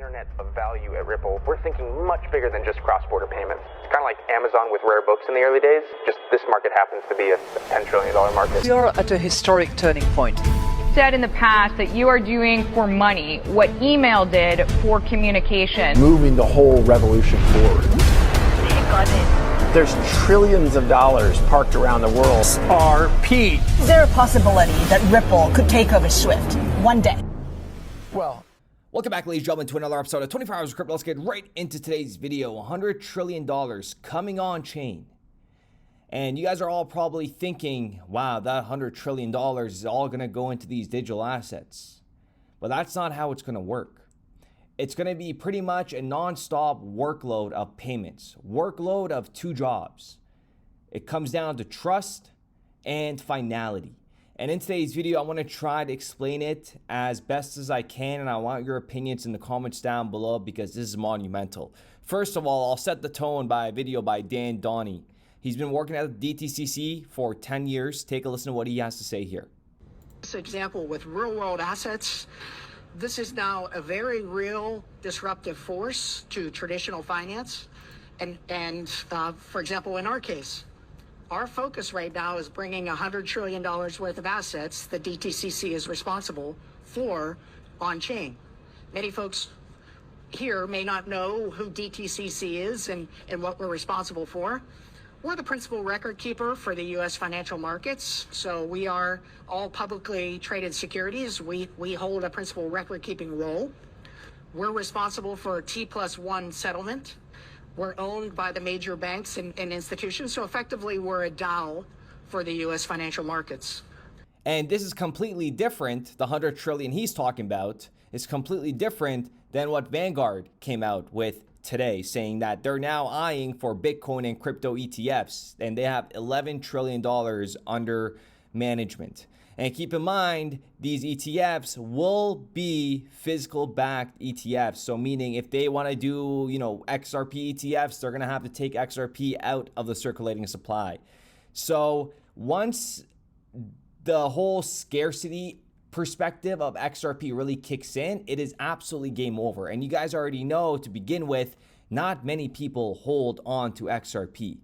internet of value at Ripple, we're thinking much bigger than just cross-border payments. It's kind of like Amazon with rare books in the early days, just this market happens to be a $10 trillion market. We are at a historic turning point. Said in the past that you are doing for money what email did for communication. Moving the whole revolution forward. Take on it. There's trillions of dollars parked around the world. XRP. Is there a possibility that Ripple could take over SWIFT one day? Well, welcome back, ladies and gentlemen, to another episode of 24 Hours of Crypto. Let's get right into today's video. $100 trillion coming on chain. And you guys are all probably thinking, wow, that $100 trillion is all going to go into these digital assets. But that's not how it's going to work. It's going to be pretty much a non-stop workload of payments, workload of two jobs. It comes down to trust and finality. And in today's video, I want to try to explain it as best as I can, and I want your opinions in the comments down below because this is monumental. First of all, I'll set the tone by a video by Dan Donnie. He's been working at the DTCC for 10 years. Take a listen to what he has to say here. This example with real-world assets, this is now a very real disruptive force to traditional finance. And for example, in our case, our focus right now is bringing $100 trillion worth of assets that DTCC is responsible for on-chain. Many folks here may not know who DTCC is and what we're responsible for. We're the principal record keeper for the U.S. financial markets. So we are all publicly traded securities. We hold a principal record keeping role. We're responsible for T+1 settlement. We're owned by the major banks and institutions. So effectively, we're a DAO for the U.S. financial markets. And this is completely different. The $100 trillion he's talking about is completely different than what Vanguard came out with today, saying that they're now eyeing for Bitcoin and crypto ETFs, and they have $11 trillion under management. And keep in mind, these ETFs will be physical backed ETFs. So meaning if they want to do, XRP ETFs, they're going to have to take XRP out of the circulating supply. So once the whole scarcity perspective of XRP really kicks in, it is absolutely game over. And you guys already know, to begin with, not many people hold on to XRP.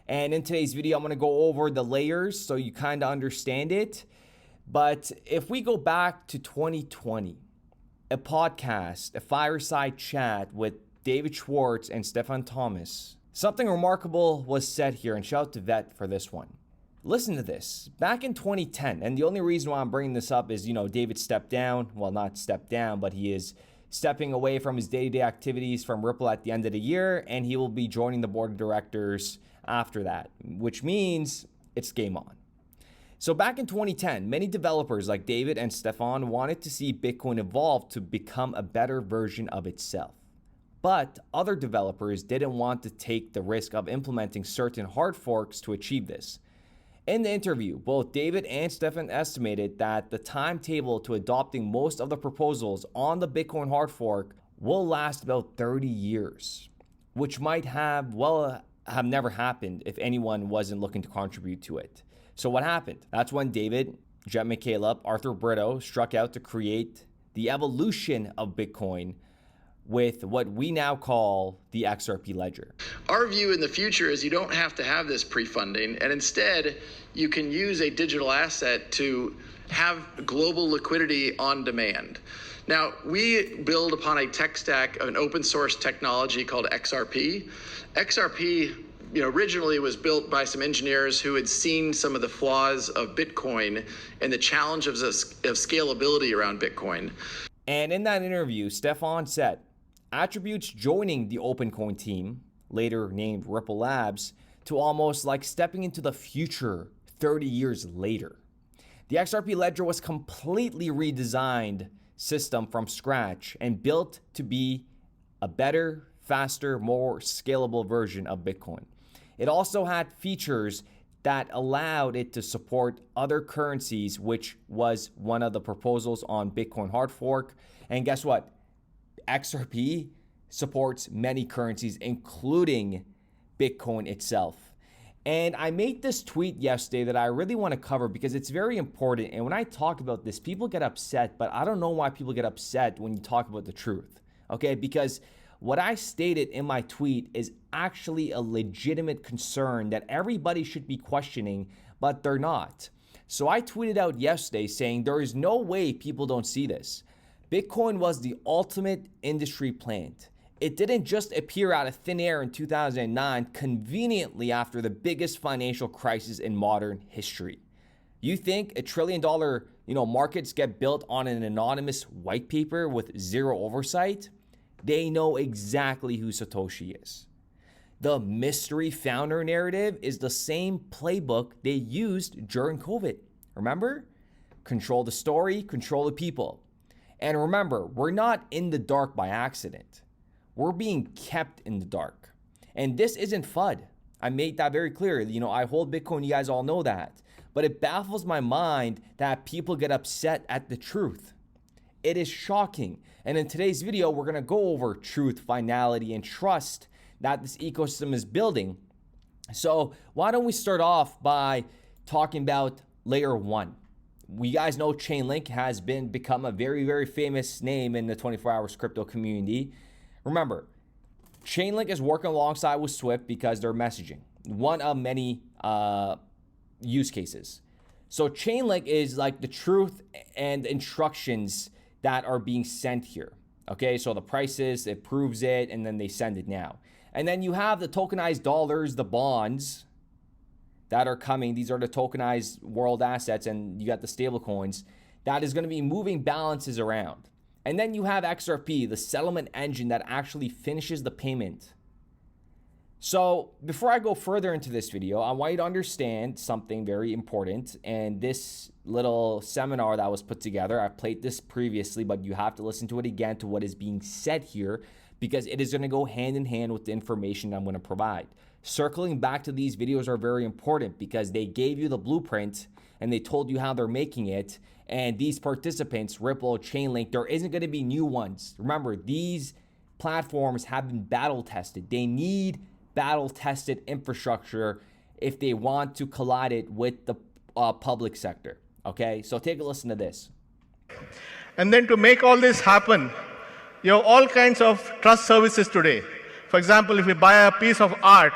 And in today's video, I'm going to go over the layers so you kind of understand it. But if we go back to 2020, a podcast, a fireside chat with David Schwartz and Stefan Thomas, something remarkable was said here, and shout out to Vet for this one. Listen to this. Back in 2010, and the only reason why I'm bringing this up is, David stepped down. Well, not stepped down, but he is stepping away from his day-to-day activities from Ripple at the end of the year, and he will be joining the board of directors after that, which means it's game on. So back in 2010, many developers like David and Stefan wanted to see Bitcoin evolve to become a better version of itself. But other developers didn't want to take the risk of implementing certain hard forks to achieve this. In the interview, both David and Stefan estimated that the timetable to adopting most of the proposals on the Bitcoin hard fork will last about 30 years, which might have never happened if anyone wasn't looking to contribute to it. So what happened? That's when David, Jet McCaleb, Arthur Brito struck out to create the evolution of Bitcoin with what we now call the XRP ledger. Our view in the future is you don't have to have this pre-funding, and instead you can use a digital asset to have global liquidity on demand. Now, we build upon a tech stack of an open source technology called XRP. XRP originally was built by some engineers who had seen some of the flaws of Bitcoin and the challenges of scalability around Bitcoin. And in that interview, Stefan said, attributes joining the OpenCoin team, later named Ripple Labs, to almost like stepping into the future 30 years later. The XRP ledger was completely redesigned system from scratch and built to be a better, faster, more scalable version of Bitcoin. It also had features that allowed it to support other currencies, which was one of the proposals on Bitcoin hard fork. And guess what? XRP supports many currencies, including Bitcoin itself. And I made this tweet yesterday that I really want to cover because it's very important. And when I talk about this, people get upset, but I don't know why people get upset when you talk about the truth. okay? Because what I stated in my tweet is actually a legitimate concern that everybody should be questioning, but they're not. So I tweeted out yesterday saying there is no way people don't see this. Bitcoin was the ultimate industry plant. It didn't just appear out of thin air in 2009, conveniently after the biggest financial crisis in modern history. You think $1 trillion, markets get built on an anonymous white paper with zero oversight? They know exactly who Satoshi is. The mystery founder narrative is the same playbook they used during COVID. Remember? Control the story, control the people. And remember, we're not in the dark by accident. We're being kept in the dark. And this isn't FUD. I made that very clear. I hold Bitcoin, you guys all know that. But it baffles my mind that people get upset at the truth. It is shocking. And in today's video, we're going to go over truth, finality, and trust that this ecosystem is building. So why don't we start off by talking about layer one? We guys know Chainlink has become a very, very famous name in the 24-hour crypto community. Remember, Chainlink is working alongside with Swift because they're messaging. One of many use cases. So Chainlink is like the truth and instructions that are being sent here. Okay, so the prices, it proves it, and then they send it now. And then you have the tokenized dollars, the bonds that are coming. These are the tokenized world assets, and you got the stable coins that is going to be moving balances around. And then you have XRP, the settlement engine that actually finishes the payment. So before I go further into this video, I want you to understand something very important. And this little seminar that was put together, I played this previously, but you have to listen to it again to what is being said here, because it is going to go hand in hand with the information I'm going to provide. Circling back to these videos are very important because they gave you the blueprint and they told you how they're making it. And these participants, Ripple, Chainlink, there isn't going to be new ones. Remember, these platforms have been battle tested. They need battle-tested infrastructure if they want to collide it with the public sector. Okay, so take a listen to this. And then to make all this happen, you have all kinds of trust services today. For example, if you buy a piece of art,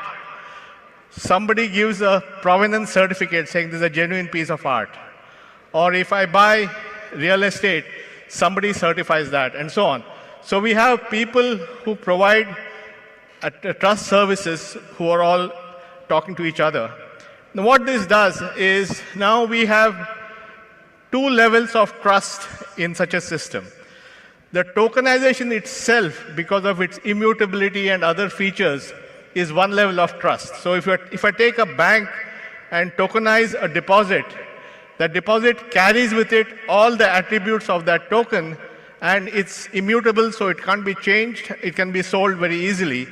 somebody gives a provenance certificate saying this is a genuine piece of art. Or if I buy real estate, somebody certifies that, and so on. So we have people who provide trust services who are all talking to each other. Now what this does is now we have two levels of trust in such a system. The tokenization itself, because of its immutability and other features, is one level of trust. So if I take a bank and tokenize a deposit, that deposit carries with it all the attributes of that token, and it's immutable, so it can't be changed. It can be sold very easily.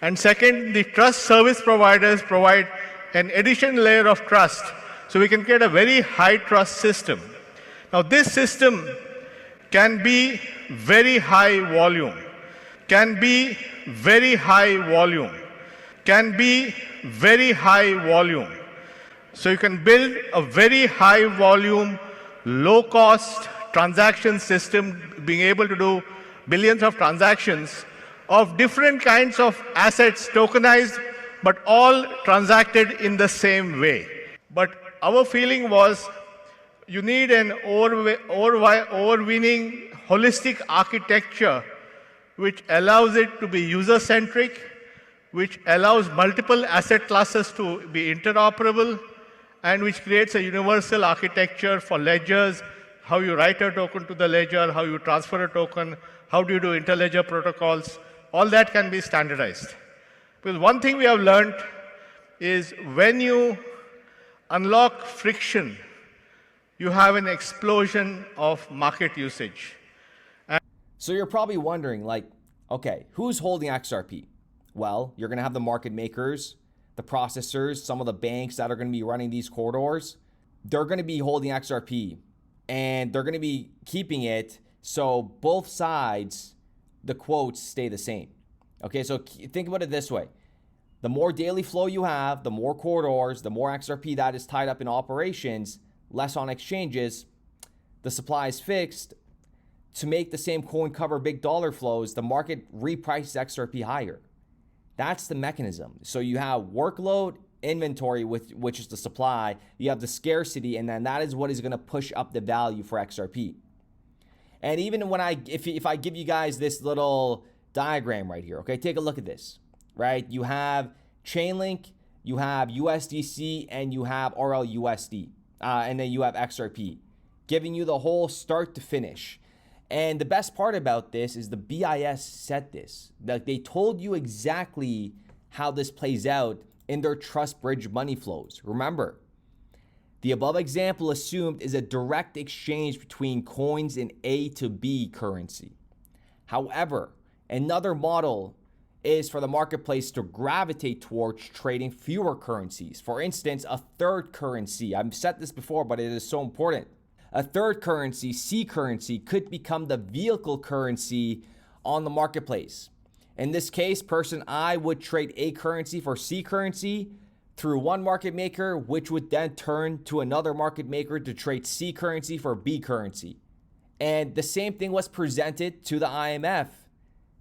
And second, the trust service providers provide an additional layer of trust, so we can get a very high trust system. Now this system can be very high volume, can be very high volume, can be very high volume. So you can build a very high volume, low cost transaction system, being able to do billions of transactions of different kinds of assets tokenized, but all transacted in the same way. But our feeling was you need an overweening holistic architecture which allows it to be user-centric, which allows multiple asset classes to be interoperable, and which creates a universal architecture for ledgers, how you write a token to the ledger, how you transfer a token, how do you do interledger protocols. All that can be standardized. Because one thing we have learned is when you unlock friction, you have an explosion of market usage. So you're probably wondering, like, okay, who's holding XRP? Well, you're going to have the market makers, the processors, some of the banks that are going to be running these corridors. They're going to be holding XRP, and they're going to be keeping it so both sides, the quotes stay the same. Okay, so think about it this way. The more daily flow you have, the more corridors, the more XRP that is tied up in operations, less on exchanges, the supply is fixed, to make the same coin cover big dollar flows, the market reprices XRP higher. That's the mechanism. So you have workload, inventory, which is the supply, you have the scarcity, and then that is what is going to push up the value for XRP. And even when if I give you guys this little diagram right here, okay, take a look at this, right? You have Chainlink, you have USDC, and you have RLUSD, and then you have XRP, giving you the whole start to finish. And the best part about this is the BIS said this. Like, they told you exactly how this plays out in their trust bridge money flows. Remember, the above example assumed is a direct exchange between coins in A to B currency. However, another model is for the marketplace to gravitate towards trading fewer currencies. For instance, a third currency. I've said this before, but it is so important. A third currency, C currency, could become the vehicle currency on the marketplace. In this case, person I would trade A currency for C currency through one market maker, which would then turn to another market maker to trade C currency for B currency. And the same thing was presented to the IMF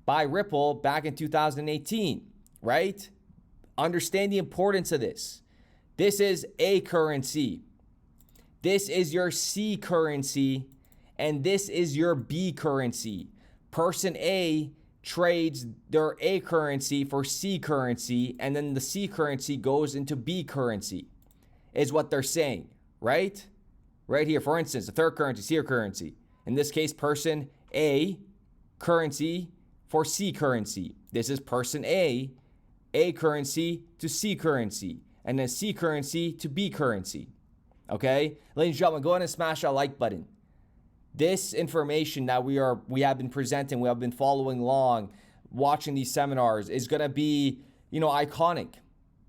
by Ripple back in 2018, right? Understand the importance of this. This is A currency. This is your C currency, and this is your B currency. Person A trades their A currency for C currency, and then the C currency goes into B currency, is what they're saying, right? Right here, for instance, the third currency, C currency. In this case, person A currency for C currency. This is person A currency to C currency, and then C currency to B currency. Okay, ladies and gentlemen, go ahead and smash that like button. This information that we have been presenting, we have been following along, watching these seminars, is going to be, iconic.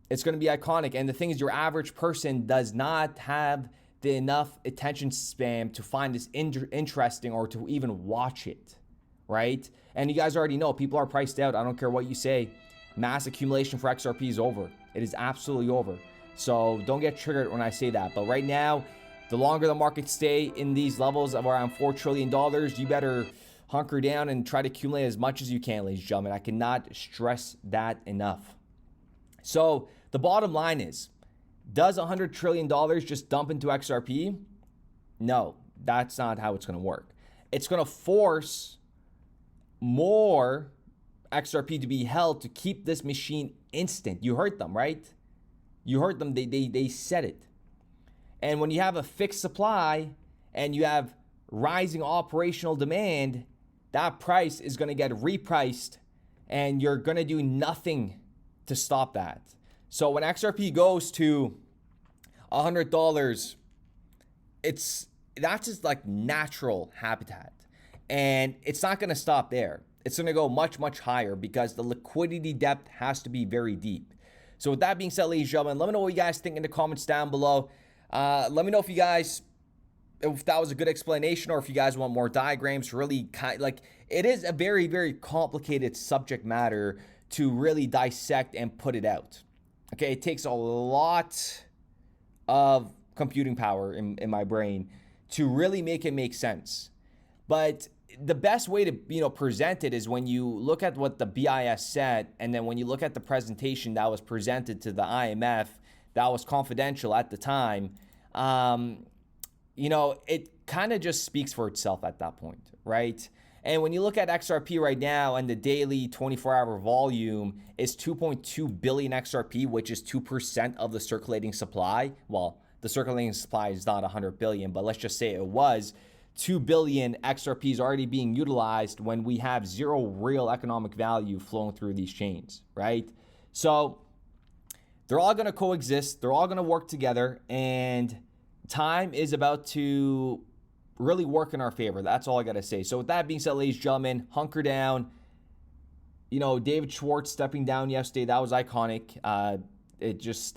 It's going to be iconic. And the thing is, your average person does not have the enough attention span to find this interesting or to even watch it, right? And you guys already know, people are priced out. I don't care what you say. Mass accumulation for XRP is over. It is absolutely over. So don't get triggered when I say that. But right now, the longer the markets stay in these levels of around $4 trillion, you better hunker down and try to accumulate as much as you can, ladies and gentlemen. I cannot stress that enough. So the bottom line is, does $100 trillion just dump into XRP? No, that's not how it's going to work. It's going to force more XRP to be held to keep this machine instant. You heard them, right? You heard them, they said it. And when you have a fixed supply and you have rising operational demand, that price is going to get repriced and you're going to do nothing to stop that. So when XRP goes to $100, that's just like natural habitat. And it's not going to stop there. It's going to go much, much higher because the liquidity depth has to be very deep. So with that being said, ladies and gentlemen, let me know what you guys think in the comments down below. Let me know if that was a good explanation, or if you guys want more diagrams. Really, it is a very, very complicated subject matter to really dissect and put it out. Okay, it takes a lot of computing power in my brain to really make it make sense. But the best way to present it is when you look at what the BIS said, and then when you look at the presentation that was presented to the IMF that was confidential at the time, it kind of just speaks for itself at that point, right? And when you look at XRP right now, and the daily 24-hour volume is 2.2 billion XRP, which is 2% of the circulating supply. Well, the circulating supply is not 100 billion, but let's just say it was 2 billion XRPs already being utilized when we have zero real economic value flowing through these chains, right? So they're all going to coexist. They're all going to work together, and time is about to really work in our favor. That's all I got to say. So with that being said, ladies and gentlemen, hunker down. David Schwartz stepping down yesterday, that was iconic. It just,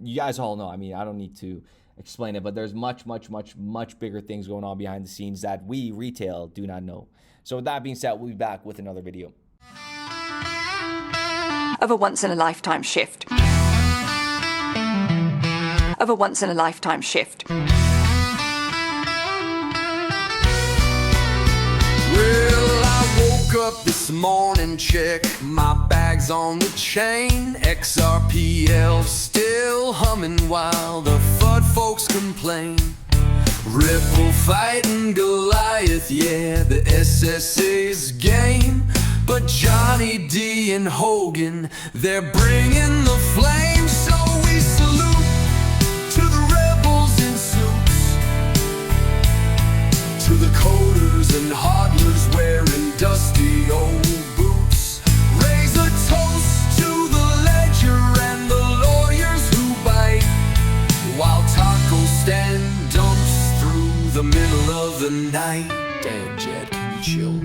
you guys all know. I mean, I don't need to explain it, but there's much, much, much, much bigger things going on behind the scenes that we retail do not know. So with that being said, we'll be back with another video. Of a once-in-a-lifetime shift. Of a once-in-a-lifetime shift. this morning, check my bags on the chain. XRPL still humming while the FUD folks complain. Ripple fighting Goliath, yeah, the SSA's game. But Johnny D and Hogan, they're bringing the flame. So we salute to the rebels in suits, to the coders and hodlers wearing dusty old boots. Raise a toast to the ledger and the lawyers who bite, while taco stand dumps through the middle of the night. Damn, Jed, can you chill?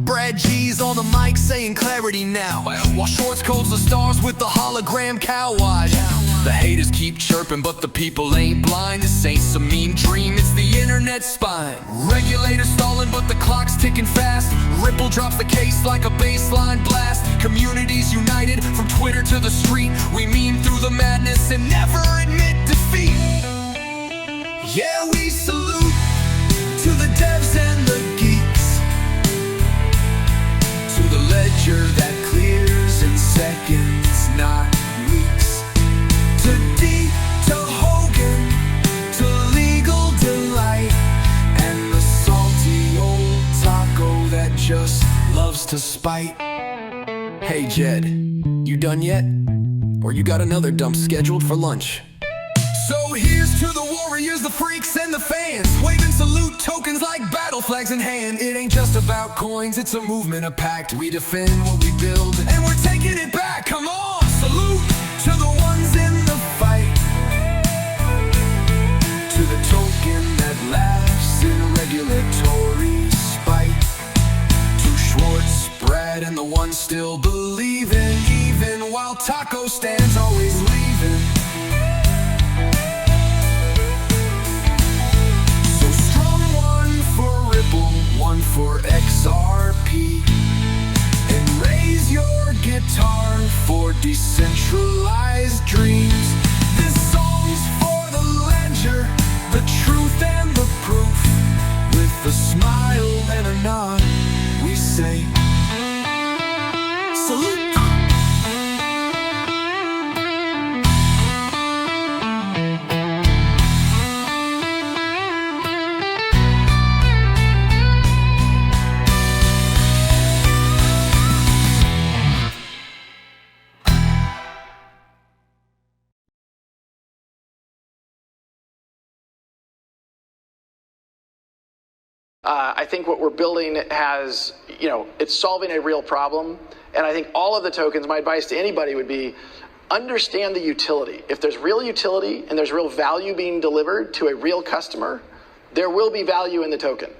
Brad G's on the mic saying clarity now, while Shorts codes the stars with the hologram cow watch. The haters keep chirping, but the people ain't blind. This ain't some mean dream, it's the internet's spine. Regulators stalling, but the clock's ticking fast. Ripple drops the case like a baseline blast. Communities united from Twitter to the street. We meme through the madness and never admit defeat. Yeah, we salute to the devs and the geeks, to the ledger that clears in seconds, not weeks. To D, to Hogan, to legal delight, and the salty old taco that just loves to spite. Hey Jed, you done yet? Or you got another dump scheduled for lunch? So here's to the warriors, the freaks, and the fans, waving salute tokens like battle flags in hand. It ain't just about coins, it's a movement, a pact. We defend what we build, and we're taking it back. Come on, salute to the ones in the fight, to the token that laughs in regulatory spite, to Schwartz, Brad, and the ones still believing, even while taco stands always leaving. One for XRP, and raise your guitar for decentralized dreams. This song's for the ledger, the truth and the proof. With a smile and a nod, we say salute. I think what we're building has, it's solving a real problem. And I think all of the tokens, my advice to anybody would be, understand the utility. If there's real utility and there's real value being delivered to a real customer, there will be value in the token.